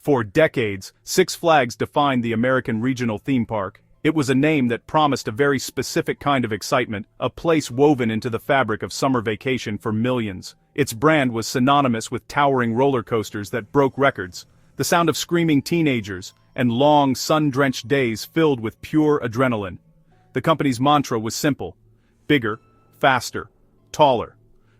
For decades, Six Flags defined the American regional theme park. It was a name that promised a very specific kind of excitement, a place woven into the fabric of summer vacation for millions. Its brand was synonymous with towering roller coasters that broke records, the sound of screaming teenagers, and long, sun-drenched days filled with pure adrenaline. The company's mantra was simple: bigger, faster, taller.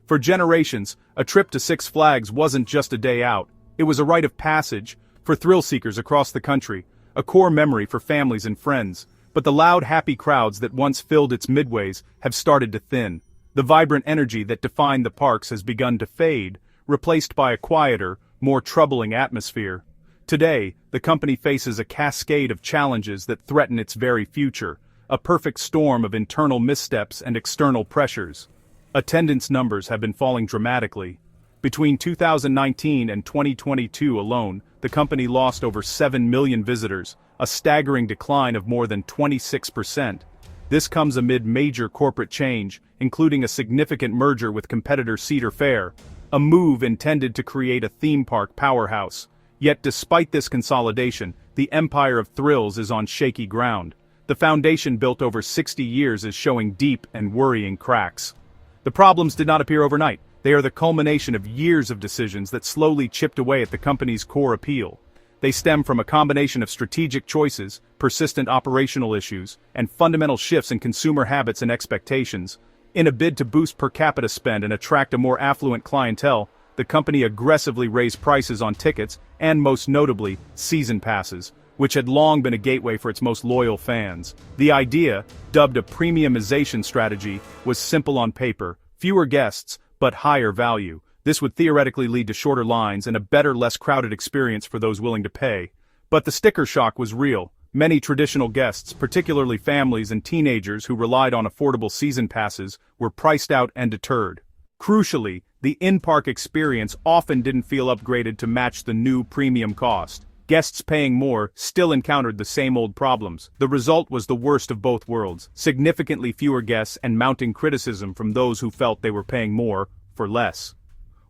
For generations, a trip to Six Flags wasn't just a day out. It was a rite of passage for thrill-seekers across the country, a core memory for families and friends. But the loud, happy crowds that once filled its midways have started to thin. The vibrant energy that defined the parks has begun to fade, replaced by a quieter, more troubling atmosphere. Today, the company faces a cascade of challenges that threaten its very future, a perfect storm of internal missteps and external pressures. Attendance numbers have been falling dramatically. Between 2019 and 2022 alone, the company lost over 7 million visitors, a staggering decline of more than 26%. This comes amid major corporate change, including a significant merger with competitor Cedar Fair, a move intended to create a theme park powerhouse. Yet despite this consolidation, the empire of thrills is on shaky ground. The foundation built over 60 years is showing deep and worrying cracks. The problems did not appear overnight. They are the culmination of years of decisions that slowly chipped away at the company's core appeal. They stem from a combination of strategic choices, persistent operational issues, and fundamental shifts in consumer habits and expectations. In a bid to boost per capita spend and attract a more affluent clientele, the company aggressively raised prices on tickets and, most notably, season passes, which had long been a gateway for its most loyal fans. The idea, dubbed a premiumization strategy, was simple on paper: fewer guests, but higher value. This would theoretically lead to shorter lines and a better, less crowded experience for those willing to pay. But the sticker shock was real. Many traditional guests, particularly families and teenagers who relied on affordable season passes, were priced out and deterred. Crucially, the in-park experience often didn't feel upgraded to match the new premium cost. Guests paying more still encountered the same old problems. The result was the worst of both worlds: significantly fewer guests and mounting criticism from those who felt they were paying more for less.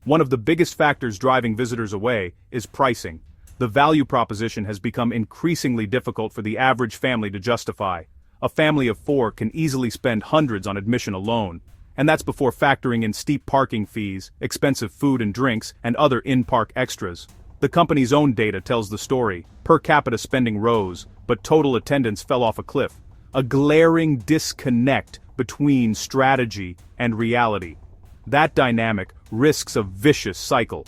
One of the biggest factors driving visitors away is pricing. The value proposition has become increasingly difficult for the average family to justify. A family of 4 can easily spend hundreds on admission alone, and that's before factoring in steep parking fees, expensive food and drinks, and other in-park extras. The company's own data tells the story. Per capita spending rose, but total attendance fell off a cliff. A glaring disconnect between strategy and reality. That dynamic risks a vicious cycle.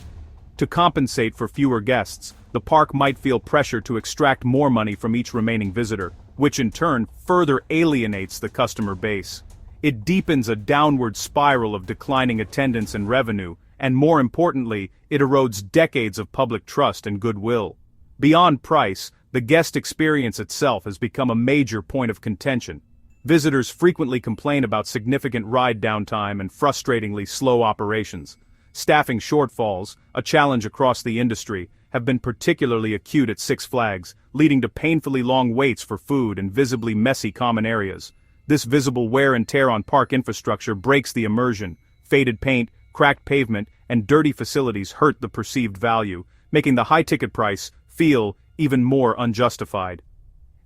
To compensate for fewer guests, the park might feel pressure to extract more money from each remaining visitor, which in turn further alienates the customer base. It deepens a downward spiral of declining attendance and revenue, and more importantly, it erodes decades of public trust and goodwill. Beyond price, the guest experience itself has become a major point of contention. Visitors frequently complain about significant ride downtime and frustratingly slow operations. Staffing shortfalls, a challenge across the industry, have been particularly acute at Six Flags, leading to painfully long waits for food and visibly messy common areas. This visible wear and tear on park infrastructure breaks the immersion. Faded paint, cracked pavement, and dirty facilities hurt the perceived value, making the high-ticket price feel even more unjustified.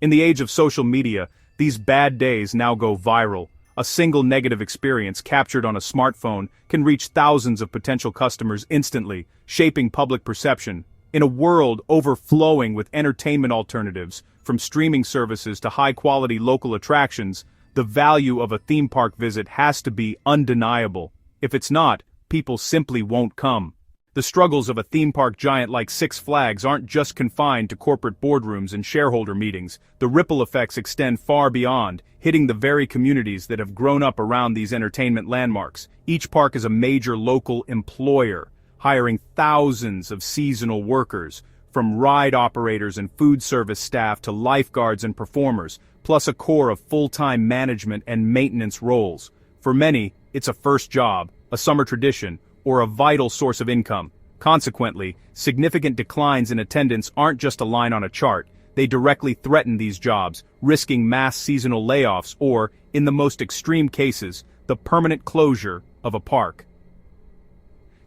In the age of social media, these bad days now go viral. A single negative experience captured on a smartphone can reach thousands of potential customers instantly, shaping public perception. In a world overflowing with entertainment alternatives, from streaming services to high-quality local attractions, the value of a theme park visit has to be undeniable. If it's not, people simply won't come. The struggles of a theme park giant like Six Flags aren't just confined to corporate boardrooms and shareholder meetings. The ripple effects extend far beyond, hitting the very communities that have grown up around these entertainment landmarks. Each park is a major local employer, hiring thousands of seasonal workers, from ride operators and food service staff to lifeguards and performers, plus a core of full-time management and maintenance roles. For many, it's a first job, a summer tradition, or a vital source of income. Consequently, significant declines in attendance aren't just a line on a chart. They directly threaten these jobs, risking mass seasonal layoffs or, in the most extreme cases, the permanent closure of a park.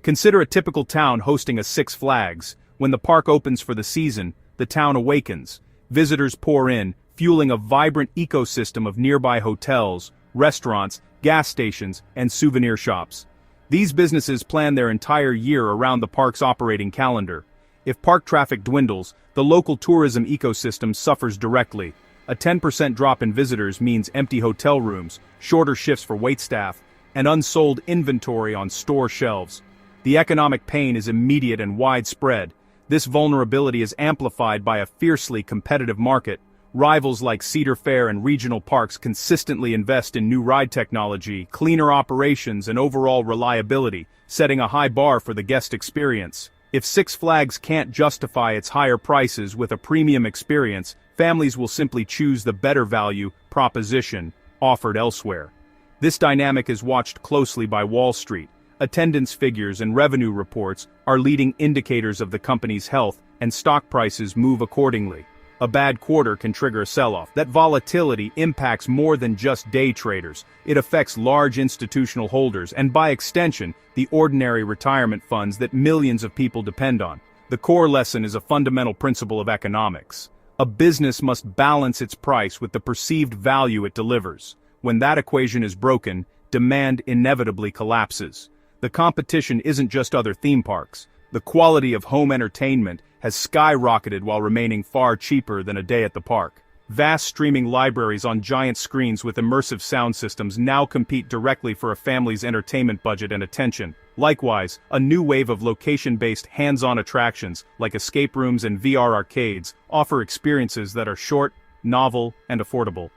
Consider a typical town hosting a Six Flags. When the park opens for the season, the town awakens. Visitors pour in, fueling a vibrant ecosystem of nearby hotels, restaurants, gas stations, and souvenir shops. These businesses plan their entire year around the park's operating calendar. If park traffic dwindles, the local tourism ecosystem suffers directly. A 10% drop in visitors means empty hotel rooms, shorter shifts for waitstaff, and unsold inventory on store shelves. The economic pain is immediate and widespread. This vulnerability is amplified by a fiercely competitive market. Rivals like Cedar Fair and regional parks consistently invest in new ride technology, cleaner operations, and overall reliability, setting a high bar for the guest experience. If Six Flags can't justify its higher prices with a premium experience, families will simply choose the better value proposition offered elsewhere. This dynamic is watched closely by Wall Street. Attendance figures and revenue reports are leading indicators of the company's health, and stock prices move accordingly. A bad quarter can trigger a sell-off. That volatility impacts more than just day traders. It affects large institutional holders and, by extension, the ordinary retirement funds that millions of people depend on. The core lesson is a fundamental principle of economics. A business must balance its price with the perceived value it delivers. When that equation is broken, demand inevitably collapses. The competition isn't just other theme parks. The quality of home entertainment has skyrocketed while remaining far cheaper than a day at the park. Vast streaming libraries on giant screens with immersive sound systems now compete directly for a family's entertainment budget and attention. Likewise, a new wave of location-based hands-on attractions, like escape rooms and VR arcades, offer experiences that are short, novel, and affordable.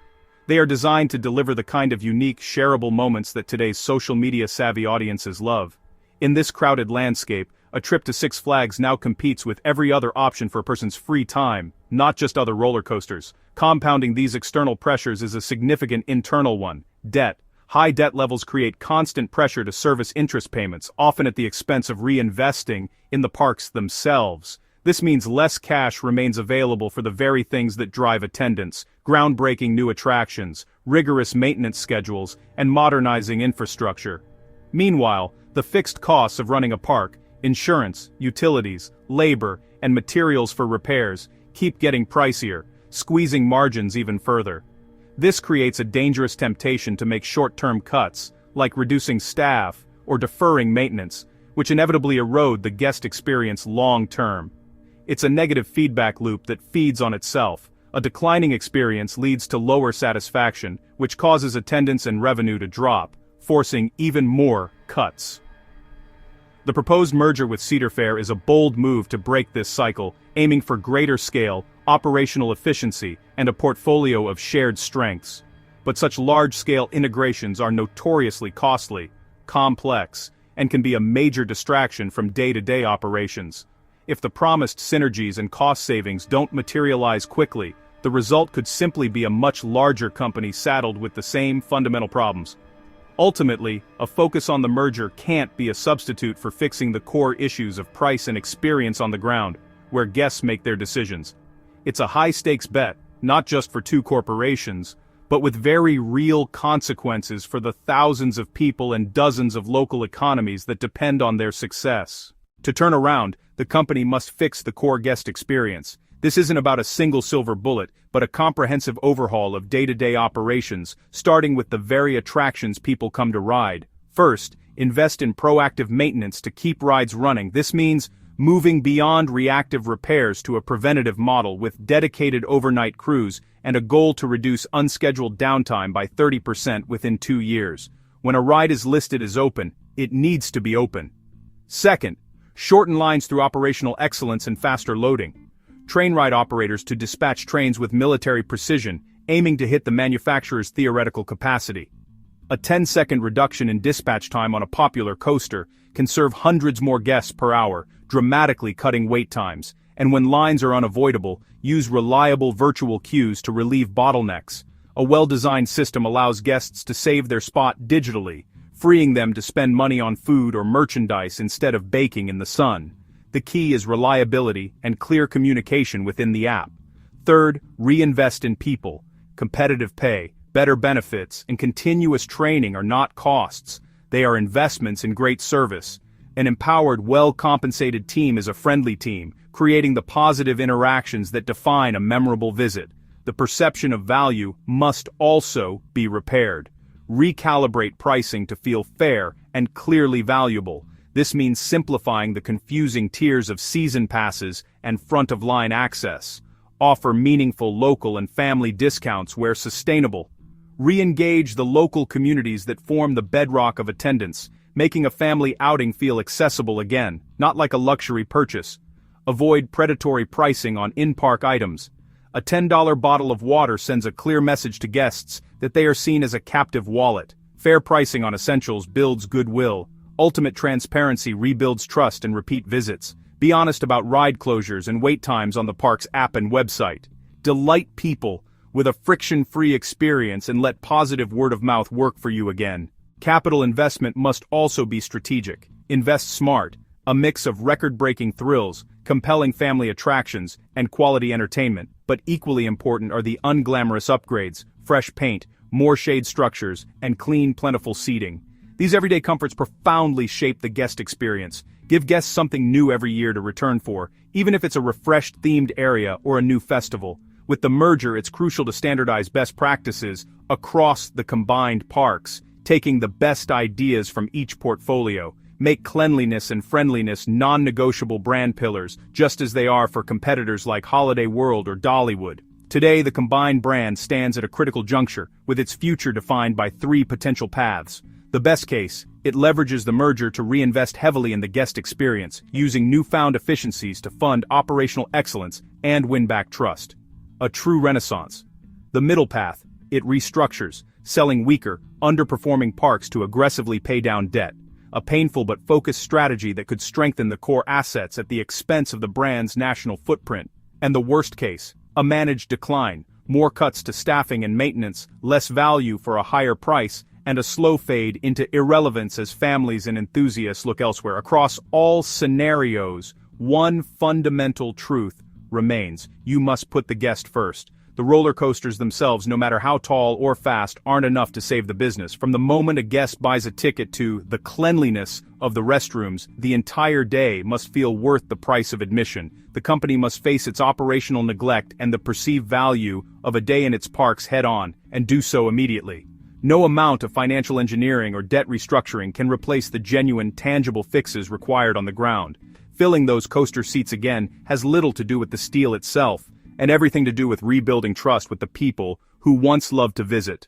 They are designed to deliver the kind of unique, shareable moments that today's social media-savvy audiences love. In this crowded landscape, a trip to Six Flags now competes with every other option for a person's free time, not just other roller coasters. Compounding these external pressures is a significant internal one: debt. High debt levels create constant pressure to service interest payments, often at the expense of reinvesting in the parks themselves. This means less cash remains available for the very things that drive attendance: groundbreaking new attractions, rigorous maintenance schedules, and modernizing infrastructure. Meanwhile, the fixed costs of running a park, insurance, utilities, labor, and materials for repairs, keep getting pricier, squeezing margins even further. This creates a dangerous temptation to make short-term cuts, like reducing staff or deferring maintenance, which inevitably erode the guest experience long-term. It's a negative feedback loop that feeds on itself. A declining experience leads to lower satisfaction, which causes attendance and revenue to drop, forcing even more cuts. The proposed merger with Cedar Fair is a bold move to break this cycle, aiming for greater scale, operational efficiency, and a portfolio of shared strengths. But such large-scale integrations are notoriously costly, complex, and can be a major distraction from day-to-day operations. If the promised synergies and cost savings don't materialize quickly, the result could simply be a much larger company saddled with the same fundamental problems. Ultimately, a focus on the merger can't be a substitute for fixing the core issues of price and experience on the ground, where guests make their decisions. It's a high-stakes bet, not just for two corporations, but with very real consequences for the thousands of people and dozens of local economies that depend on their success. To turn around, the company must fix the core guest experience. This isn't about a single silver bullet, but a comprehensive overhaul of day-to-day operations, starting with the very attractions people come to ride. First, invest in proactive maintenance to keep rides running. This means moving beyond reactive repairs to a preventative model with dedicated overnight crews and a goal to reduce unscheduled downtime by 30% within 2 years. When a ride is listed as open, it needs to be open. Second, shorten lines through operational excellence and faster loading. Train ride operators to dispatch trains with military precision, aiming to hit the manufacturer's theoretical capacity. A 10-second reduction in dispatch time on a popular coaster can serve hundreds more guests per hour, dramatically cutting wait times. And when lines are unavoidable, use reliable virtual queues to relieve bottlenecks. A well-designed system allows guests to save their spot digitally, freeing them to spend money on food or merchandise instead of baking in the sun. The key is reliability and clear communication within the app. Third, reinvest in people. Competitive pay, better benefits, and continuous training are not costs. They are investments in great service. An empowered, well-compensated team is a friendly team, creating the positive interactions that define a memorable visit. The perception of value must also be repaired. Recalibrate pricing to feel fair and clearly valuable. This means simplifying the confusing tiers of season passes and front-of-line access. Offer meaningful local and family discounts where sustainable. Re-engage the local communities that form the bedrock of attendance, making a family outing feel accessible again, not like a luxury purchase. Avoid predatory pricing on in-park items. A $10 bottle of water sends a clear message to guests that they are seen as a captive wallet. Fair pricing on essentials builds goodwill. Ultimate transparency rebuilds trust and repeat visits. Be honest about ride closures and wait times on the park's app and website. Delight people with a friction-free experience and let positive word-of-mouth work for you again. Capital investment must also be strategic. Invest smart, a mix of record-breaking thrills, compelling family attractions, and quality entertainment, but equally important are the unglamorous upgrades, fresh paint, more shade structures, and clean, plentiful seating. These everyday comforts profoundly shape the guest experience. Give guests something new every year to return for, even if it's a refreshed themed area or a new festival. With the merger, it's crucial to standardize best practices across the combined parks, taking the best ideas from each portfolio. Make cleanliness and friendliness non-negotiable brand pillars, just as they are for competitors like Holiday World or Dollywood. Today, the combined brand stands at a critical juncture, with its future defined by three potential paths. The best case, it leverages the merger to reinvest heavily in the guest experience, using newfound efficiencies to fund operational excellence and win back trust. A true renaissance. The middle path, it restructures, selling weaker, underperforming parks to aggressively pay down debt. A painful but focused strategy that could strengthen the core assets at the expense of the brand's national footprint. And the worst case, a managed decline, more cuts to staffing and maintenance, less value for a higher price, and a slow fade into irrelevance as families and enthusiasts look elsewhere. Across all scenarios, one fundamental truth remains: you must put the guest first. The roller coasters themselves, no matter how tall or fast, aren't enough to save the business. From the moment a guest buys a ticket to the cleanliness of the restrooms, the entire day must feel worth the price of admission. The company must face its operational neglect and the perceived value of a day in its parks head-on, and do so immediately. No amount of financial engineering or debt restructuring can replace the genuine, tangible fixes required on the ground. Filling those coaster seats again has little to do with the steel itself, and everything to do with rebuilding trust with the people who once loved to visit.